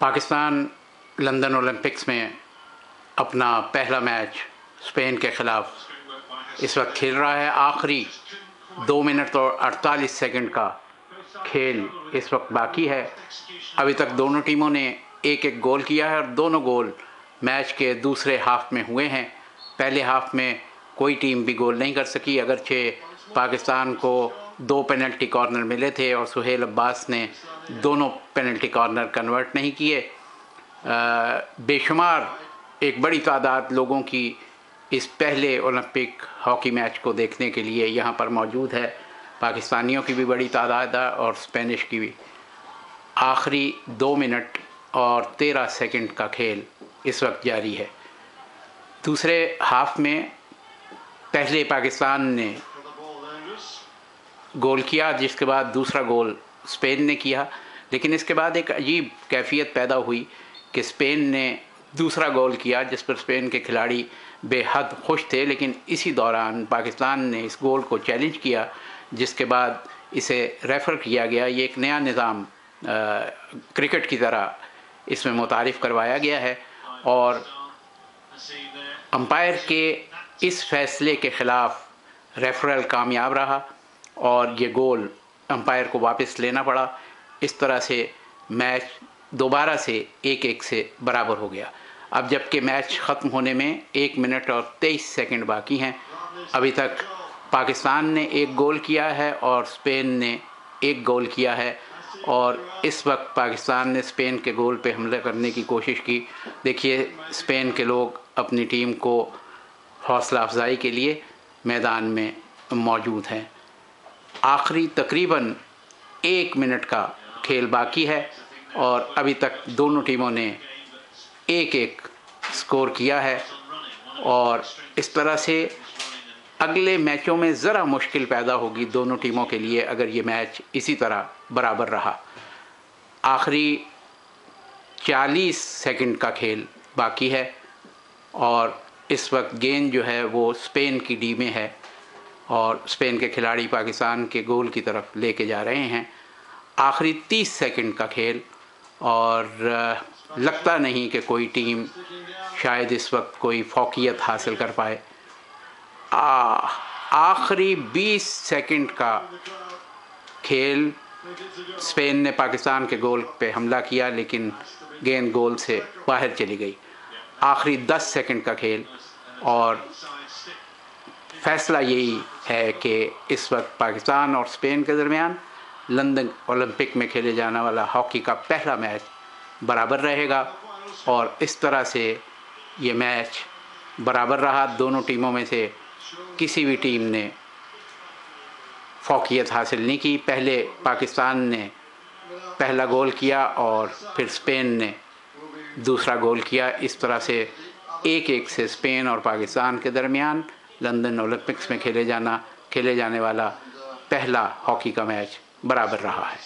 Pakistan London Olympics में अपना पहला मैच स्पेन के ख़िलाफ़ इस वक्त खेल रहा है। आखिरी 2 मिनट और 48 सेकंड का खेल इस वक्त बाकी है। अभी तक दोनों टीमों ने एक एक गोल किया है और दोनों गोल मैच के दूसरे हाफ में हुए हैं। पहले हाफ में कोई टीम भी गोल नहीं कर सकी, अगरचे पाकिस्तान को 2 पेनल्टी कॉर्नर मिले थे और सुहेल अब्बास ने दोनों पेनल्टी कॉर्नर कन्वर्ट नहीं किए। बेशुमार एक बड़ी तादाद लोगों की इस पहले ओलंपिक हॉकी मैच को देखने के लिए यहाँ पर मौजूद है। पाकिस्तानियों की भी बड़ी तादाद है और स्पेनिश की भी। आखिरी 2 मिनट और 13 सेकंड का खेल इस वक्त जारी है। दूसरे हाफ में पहले पाकिस्तान ने गोल किया, जिसके बाद दूसरा गोल स्पेन ने किया, लेकिन इसके बाद एक अजीब कैफियत पैदा हुई कि स्पेन ने दूसरा गोल किया जिस पर स्पेन के खिलाड़ी बेहद खुश थे। लेकिन इसी दौरान पाकिस्तान ने इस गोल को चैलेंज किया, जिसके बाद इसे रेफ़र किया गया। ये एक नया निज़ाम क्रिकेट की तरह इसमें मुतारिफ़ करवाया गया है और अंपायर के इस फैसले के ख़िलाफ़ रेफरल कामयाब रहा और ये गोल अंपायर को वापस लेना पड़ा। इस तरह से मैच दोबारा से 1-1 से बराबर हो गया। अब जबकि मैच ख़त्म होने में 1 मिनट और 23 सेकंड बाकी हैं, अभी तक पाकिस्तान ने 1 गोल किया है और स्पेन ने 1 गोल किया है। और इस वक्त पाकिस्तान ने स्पेन के गोल पे हमला करने की कोशिश की। देखिए, स्पेन के लोग अपनी टीम को हौसला अफजाई के लिए मैदान में मौजूद हैं। आखिरी तकरीबन 1 मिनट का खेल बाकी है और अभी तक दोनों टीमों ने 1-1 स्कोर किया है और इस तरह से अगले मैचों में ज़रा मुश्किल पैदा होगी दोनों टीमों के लिए अगर ये मैच इसी तरह बराबर रहा। आखिरी 40 सेकंड का खेल बाकी है और इस वक्त गेंद जो है वो स्पेन की डी में है और स्पेन के खिलाड़ी पाकिस्तान के गोल की तरफ लेके जा रहे हैं। आखिरी 30 सेकंड का खेल और लगता नहीं कि कोई टीम शायद इस वक्त कोई फौकियत हासिल कर पाए। आखिरी 20 सेकंड का खेल स्पेन ने पाकिस्तान के गोल पे हमला किया, लेकिन गेंद गोल से बाहर चली गई। आखिरी 10 सेकंड का खेल और फैसला यही है कि इस वक्त पाकिस्तान और स्पेन के दरमियान लंदन ओलंपिक में खेले जाने वाला हॉकी का पहला मैच बराबर रहेगा और इस तरह से ये मैच बराबर रहा। दोनों टीमों में से किसी भी टीम ने फौकियत हासिल नहीं की। पहले पाकिस्तान ने पहला गोल किया और फिर स्पेन ने दूसरा गोल किया। इस तरह से 1-1 से स्पेन और पाकिस्तान के दरमियान लंदन ओलंपिक्स में खेले जाने वाला पहला हॉकी का मैच बराबर रहा है।